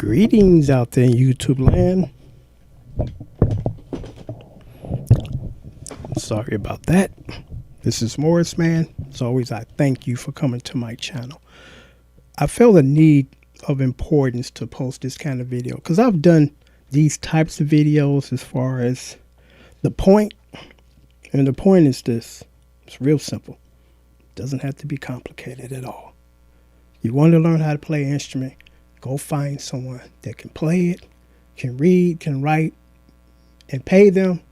Greetings out there in YouTube land. Sorry about that. This is Morris, man. As always, I thank you for coming to my channel. I felt a need of importance to post this kind of video because I've done these types of videos as far as the point. And the point is this. It's real simple. It doesn't have to be complicated at all. You want to learn how to play an instrument, go find someone that can play it, can read, can write, and pay them,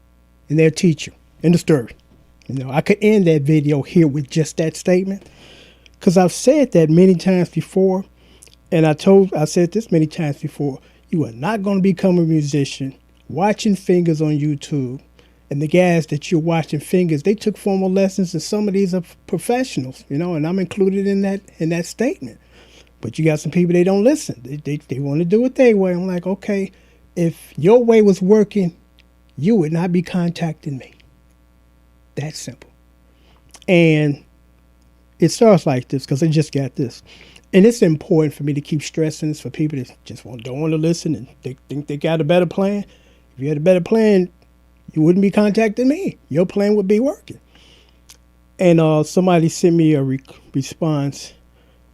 and they'll teach you. End of story. You know, I could end that video here with just that statement because I've said that many times before, and I said this many times before. You are not going to become a musician watching fingers on YouTube. And the guys that you're watching fingers, they took formal lessons, and some of these are professionals, you know, and I'm included in that statement. But you got some people, they don't listen. They want to do it their way. I'm like, okay, if your way was working, you would not be contacting me. That simple. And it starts like this because I just got this. And it's important for me to keep stressing this for people that just don't want to listen and they think they got a better plan. If you had a better plan, you wouldn't be contacting me. Your plan would be working. And somebody sent me a response,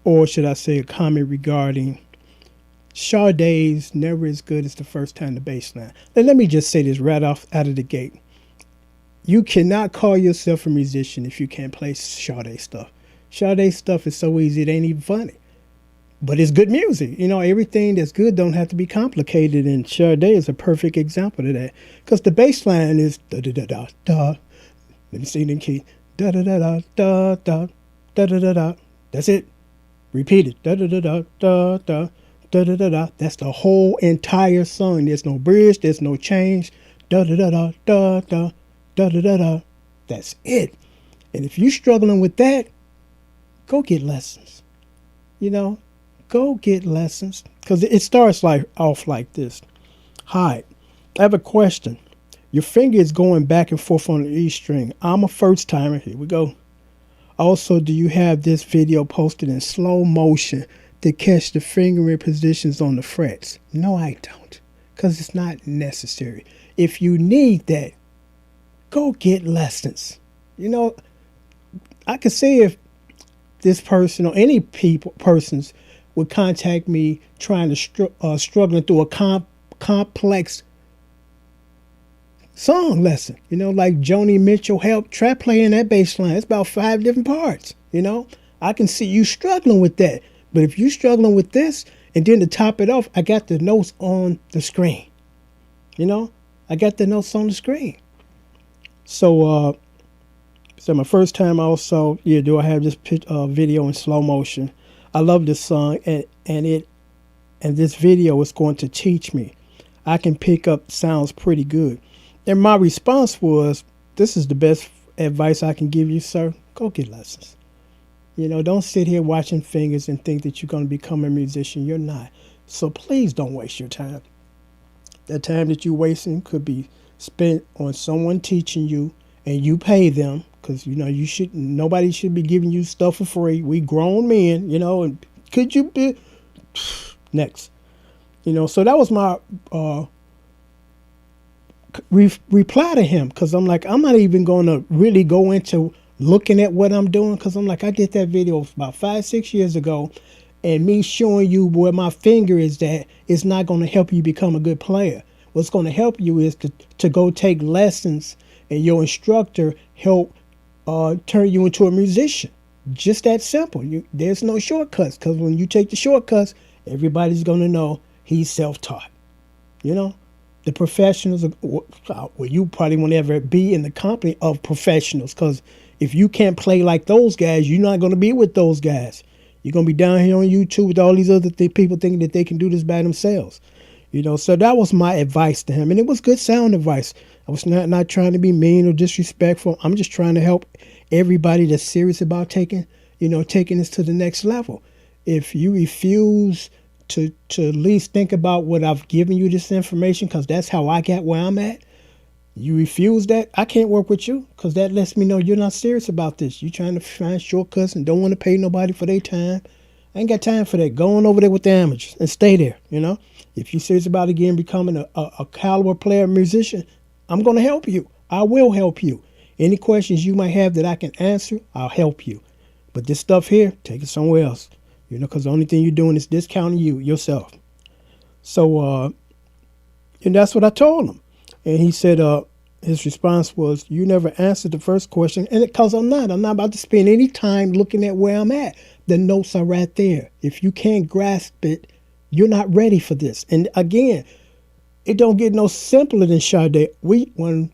or should I say a comment regarding Sade's never as good as the first time the bass line. Now, let me just say this right out of the gate. You cannot call yourself a musician if you can't play Sade stuff. Sade stuff is so easy, it ain't even funny. But it's good music. You know, everything that's good don't have to be complicated, and Sade is a perfect example of that. Because the bass line is da-da-da-da-da. Let me sing it in key. Da-da-da-da-da-da. Da-da-da-da. That's it. Repeat it. Da-da-da-da-da-da. Da-da-da-da. That's the whole entire song. There's no bridge. There's no change. Da-da-da-da-da-da. Da-da-da-da. That's it. And if you're struggling with that, go get lessons. You know, go get lessons. Because it starts off like this. Hi, I have a question. Your finger is going back and forth on the E string. I'm a first timer. Here we go. Also, do you have this video posted in slow motion to catch the fingering positions on the frets? No, I don't. Because it's not necessary. If you need that, go get lessons. You know, I could see if this person or any persons would contact me trying to struggling through a complex song lesson, you know, like Joni Mitchell helped try playing that bass line. It's about 5 different parts, you know. I can see you struggling with that. But if you're struggling with this, and then to top it off, I got the notes on the screen. You know, I got the notes on the screen. So my first time also, do I have this video in slow motion? I love this song, and this video is going to teach me. I can pick up sounds pretty good. And my response was, this is the best advice I can give you, sir. Go get lessons. You know, don't sit here watching fingers and think that you're going to become a musician. You're not. So please don't waste your time. That time that you're wasting could be spent on someone teaching you, and you pay them, because, you know, nobody should be giving you stuff for free. We grown men, you know, and could you be next? You know, so that was my reply to him, because I'm like, I'm not even going to really go into looking at what I'm doing, because I'm like, I did that video about 5-6 years ago, and me showing you where my finger is at is not going to help you become a good player. What's going to help you is to go take lessons, and your instructor help turn you into a musician. Just that simple. There's no shortcuts, because when you take the shortcuts, everybody's going to know he's self-taught. You know, the professionals, well, you probably won't ever be in the company of professionals, because if you can't play like those guys, you're not going to be with those guys. You're going to be down here on YouTube with all these other people thinking that they can do this by themselves. You know, so that was my advice to him. And it was good sound advice. I was not trying to be mean or disrespectful. I'm just trying to help everybody that's serious about taking this to the next level. If you refuse to at least think about what I've given you this information, because that's how I got where I'm at, you refuse that, I can't work with you, because that lets me know you're not serious about this. You're trying to find shortcuts and don't want to pay nobody for their time. I ain't got time for that. Go on over there with the amateurs and stay there, you know. If you're serious about again becoming a caliber player, musician, I'm going to help you. I will help you. Any questions you might have that I can answer, I'll help you. But this stuff here, take it somewhere else, you know, because the only thing you're doing is discounting yourself. So, and that's what I told him. And he said, his response was, you never answered the first question. And because I'm not about to spend any time looking at where I'm at. The notes are right there. If you can't grasp it, you're not ready for this. And again, it don't get no simpler than Sade. When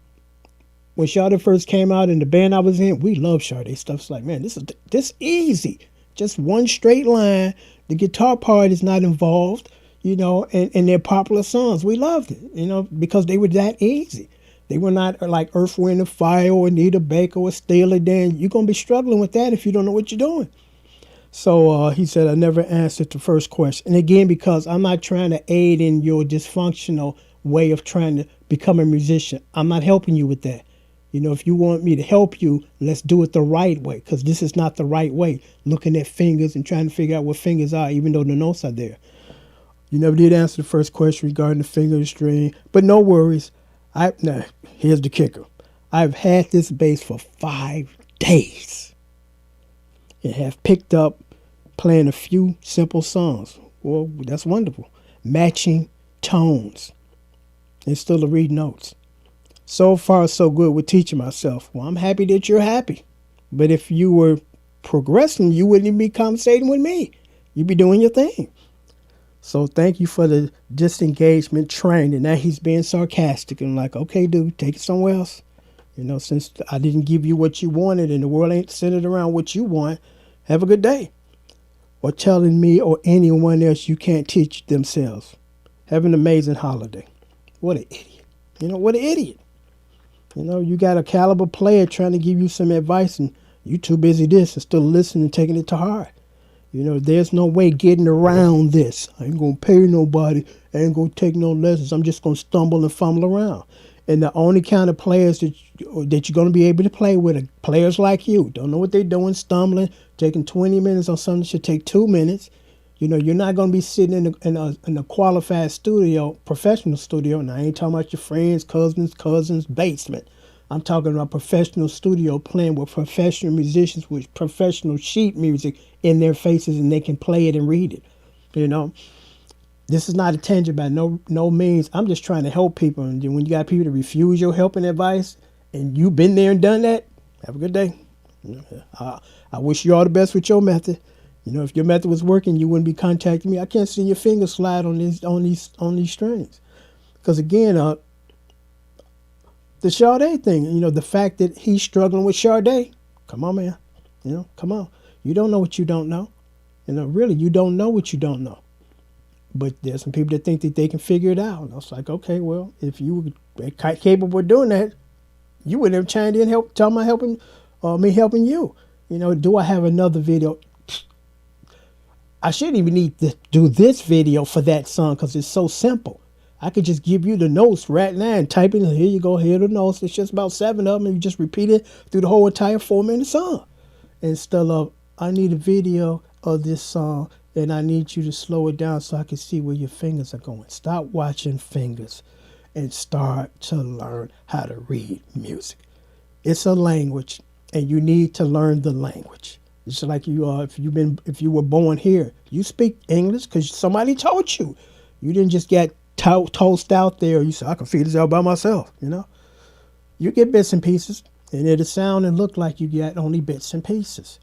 Sade first came out in the band I was in, we loved Sade stuff. It's like, man, this easy. Just one straight line. The guitar part is not involved, you know, and they're popular songs. We loved it, you know, because they were that easy. They were not like Earth, Wind, and Fire or Anita Baker or Steely Dan. You're going to be struggling with that if you don't know what you're doing. So he said, I never answered the first question. And again, because I'm not trying to aid in your dysfunctional way of trying to become a musician. I'm not helping you with that. You know, if you want me to help you, let's do it the right way, because this is not the right way. Looking at fingers and trying to figure out what fingers are, even though the notes are there. You never did answer the first question regarding the finger and string. But no worries. Now, here's the kicker. I've had this bass for 5 days. And have picked up playing a few simple songs. Well, that's wonderful. Matching tones and still to read notes. So far, so good with teaching myself. Well, I'm happy that you're happy. But if you were progressing, you wouldn't even be conversating with me. You'd be doing your thing. So thank you for the disengagement training. Now he's being sarcastic and like, okay, dude, take it somewhere else. You know, since I didn't give you what you wanted and the world ain't centered around what you want, have a good day. Or telling me or anyone else you can't teach themselves. Have an amazing holiday. What an idiot. You know, what an idiot. You know, you got a caliber player trying to give you some advice and you too busy this and still listening and taking it to heart. You know, there's no way getting around this. I ain't going to pay nobody. I ain't going to take no lessons. I'm just going to stumble and fumble around. And the only kind of players that you're going to be able to play with are players like you. Don't know what they're doing, stumbling, taking 20 minutes on something that should take 2 minutes. You know, you're not going to be sitting in a qualified studio, professional studio. And I ain't talking about your friends, cousins, basement. I'm talking about professional studio playing with professional musicians with professional sheet music in their faces, and they can play it and read it, you know. This is not a tangent by no means. I'm just trying to help people. And when you got people to refuse your help and advice, and you've been there and done that, have a good day. I wish you all the best with your method. You know, if your method was working, you wouldn't be contacting me. I can't see your fingers slide on these strings. Because again, the Sade thing, you know, the fact that he's struggling with Sade. Come on, man. You know, come on. You don't know what you don't know. You know, really, you don't know what you don't know. But there's some people that think that they can figure it out. And I was like, okay, well, if you were capable of doing that, you wouldn't have chimed in, talking about helping me helping you. You know, do I have another video? I shouldn't even need to do this video for that song because it's so simple. I could just give you the notes right now and type in, here you go, here are the notes. It's just about 7 of them, and you just repeat it through the whole entire 4-minute song. Instead of, I need a video of this song, and I need you to slow it down so I can see where your fingers are going. Stop watching fingers and start to learn how to read music. It's a language, and you need to learn the language. It's like you are, if you were born here, you speak English because somebody taught you. You didn't just get tossed out there. You said, I can figure this out by myself, you know. You get bits and pieces, and it'll sound and look like you get only bits and pieces.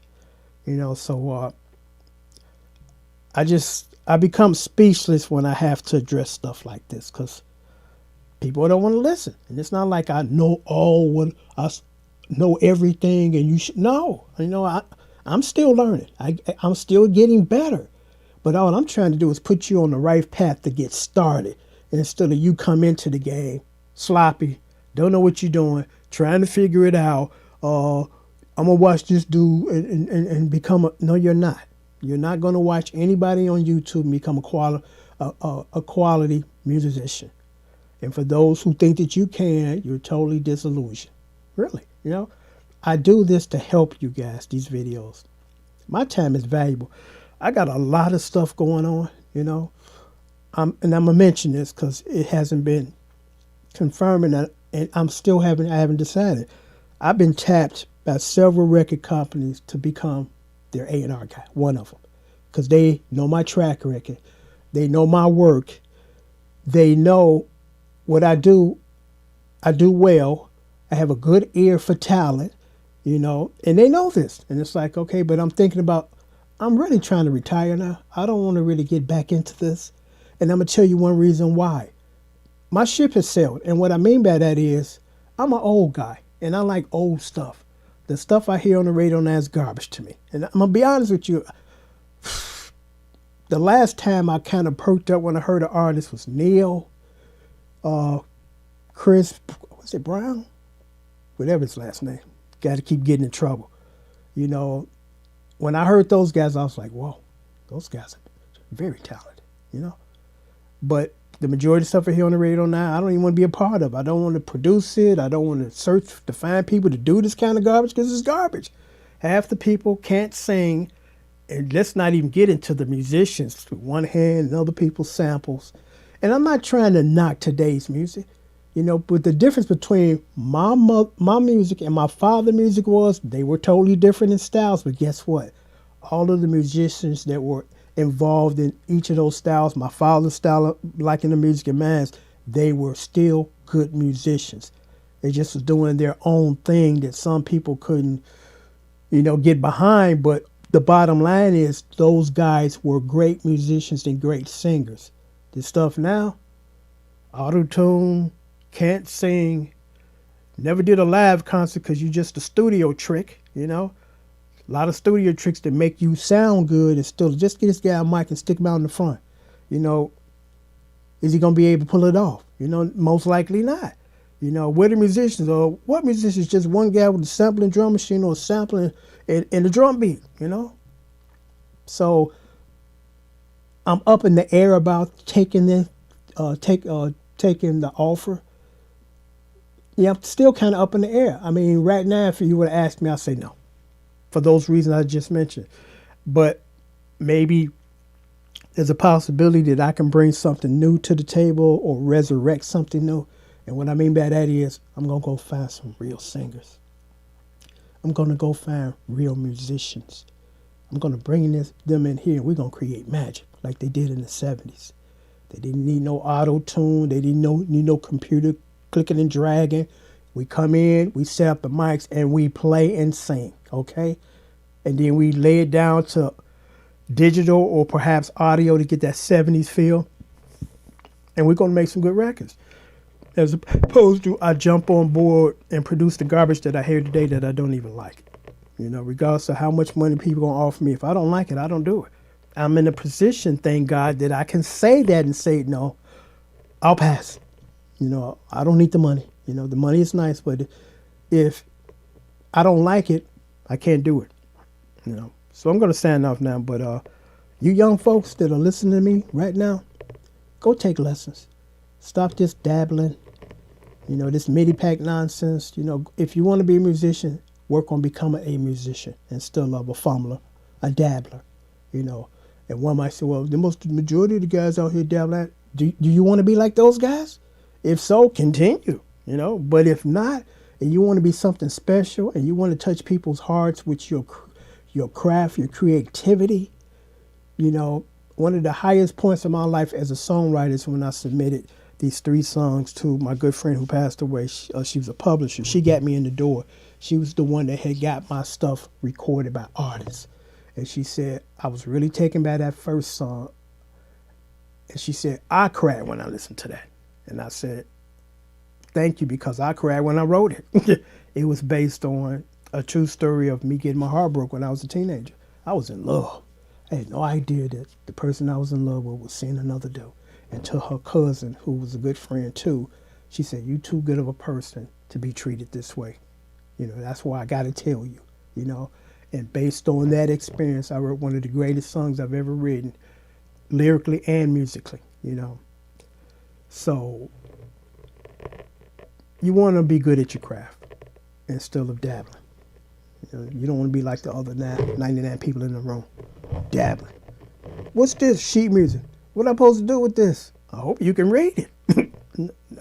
You know, so I become speechless when I have to address stuff like this because people don't want to listen. And it's not like I know I know everything and you should know. You know, I'm still learning. I'm still getting better. But all I'm trying to do is put you on the right path to get started. Instead of you come into the game sloppy, don't know what you're doing, trying to figure it out. I'm going to watch this dude and become no, you're not. You're not going to watch anybody on YouTube and become a quality musician. And for those who think that you can, you're totally disillusioned. Really, you know. I do this to help you guys, these videos. My time is valuable. I got a lot of stuff going on, and I'm gonna mention this because it hasn't been confirmed, and I haven't decided. I've been tapped by several record companies to become their A&R guy, one of them, because they know my track record, they know my work, they know what I do. I do well. I have a good ear for talent, and they know this. And it's like, okay, but I'm thinking about, I'm really trying to retire now. I don't want to really get back into this. And I'm going to tell you one reason why. My ship has sailed. And what I mean by that is, I'm an old guy, and I like old stuff. The stuff I hear on the radio now is garbage to me. And I'm going to be honest with you. The last time I kind of perked up when I heard an artist was Neil, Chris, was it Brown? Whatever his last name. Got to keep getting in trouble. When I heard those guys, I was like, whoa, those guys are very talented, But the majority of stuff I hear on the radio now, I don't even want to be a part of. I don't want to produce it. I don't want to search to find people to do this kind of garbage because it's garbage. Half the people can't sing, and let's not even get into the musicians with one hand and other people's samples. And I'm not trying to knock today's music, but the difference between my music and my father's music was they were totally different in styles. But guess what? All of the musicians that were involved in each of those styles, my father's style, like in the music and man's, they were still good musicians. They just was doing their own thing that some people couldn't, get behind. But the bottom line is those guys were great musicians and great singers. This stuff now, auto-tune, can't sing, never did a live concert because you're just a studio trick, A lot of studio tricks that make you sound good and still just get this guy a mic and stick him out in the front. Is he going to be able to pull it off? Most likely not. Where the musicians or what musicians? Just one guy with a sampling drum machine or sampling and a drum beat, So I'm up in the air about taking the offer. Yeah, I'm still kind of up in the air. I mean, right now, if you would have asked me, I'd say no. For those reasons I just mentioned. But maybe there's a possibility that I can bring something new to the table or resurrect something new. And what I mean by that is I'm going to go find some real singers. I'm going to go find real musicians. I'm going to bring them in here and we're going to create magic like they did in the 70s. They didn't need no auto-tune. They didn't need no computer clicking and dragging. We come in, we set up the mics, and we play and sing, okay? And then we lay it down to digital or perhaps audio to get that 70s feel. And we're going to make some good records. As opposed to I jump on board and produce the garbage that I hear today that I don't even like. Regardless of how much money people going to offer me. If I don't like it, I don't do it. I'm in a position, thank God, that I can say that and say, no, I'll pass. I don't need the money. The money is nice, but if I don't like it, I can't do it. So I'm going to sign off now. But you young folks that are listening to me right now, go take lessons. Stop just dabbling. This MIDI pack nonsense. If you want to be a musician, work on becoming a musician instead of a fumbler, a dabbler. And one might say, well, the majority of the guys out here dabbling. Do you want to be like those guys? If so, continue. But if not, and you want to be something special and you want to touch people's hearts with your craft, your creativity, one of the highest points of my life as a songwriter is when I submitted these 3 songs to my good friend who passed away. She was a publisher. She got me in the door. She was the one that had got my stuff recorded by artists. And she said, I was really taken by that first song. And she said, I cried when I listened to that. And I said, thank you, because I cried when I wrote it. It was based on a true story of me getting my heart broke when I was a teenager. I was in love. I had no idea that the person I was in love with was seeing another dude. And to her cousin, who was a good friend too, she said, you too good of a person to be treated this way. That's why I got to tell you, And based on that experience, I wrote one of the greatest songs I've ever written, lyrically and musically, So you want to be good at your craft instead of dabbling. You don't want to be like the other 99 people in the room, dabbling. What's this? Sheet music. What am I supposed to do with this? I hope you can read it.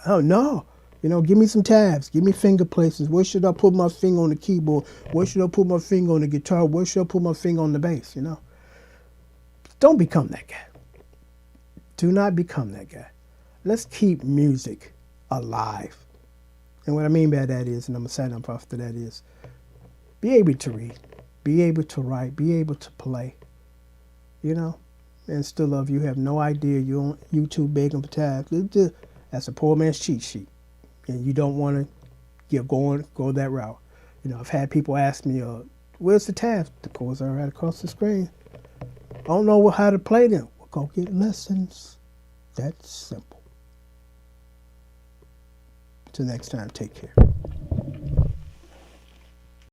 Oh, no. You know, give me some tabs. Give me finger places. Where should I put my finger on the keyboard? Where should I put my finger on the guitar? Where should I put my finger on the bass? You know? Don't become that guy. Do not become that guy. Let's keep music alive. And what I mean by that is, and I'm going to sign up after that is, be able to read, be able to write, be able to play. You know? And still love you have no idea you're on YouTube begging for tabs. That's a poor man's cheat sheet. And you don't want to go that route. You know, I've had people ask me, where's the tabs? The chords are right across the screen. I don't know how to play them. Well, go get lessons. That's simple. Till next time, take care.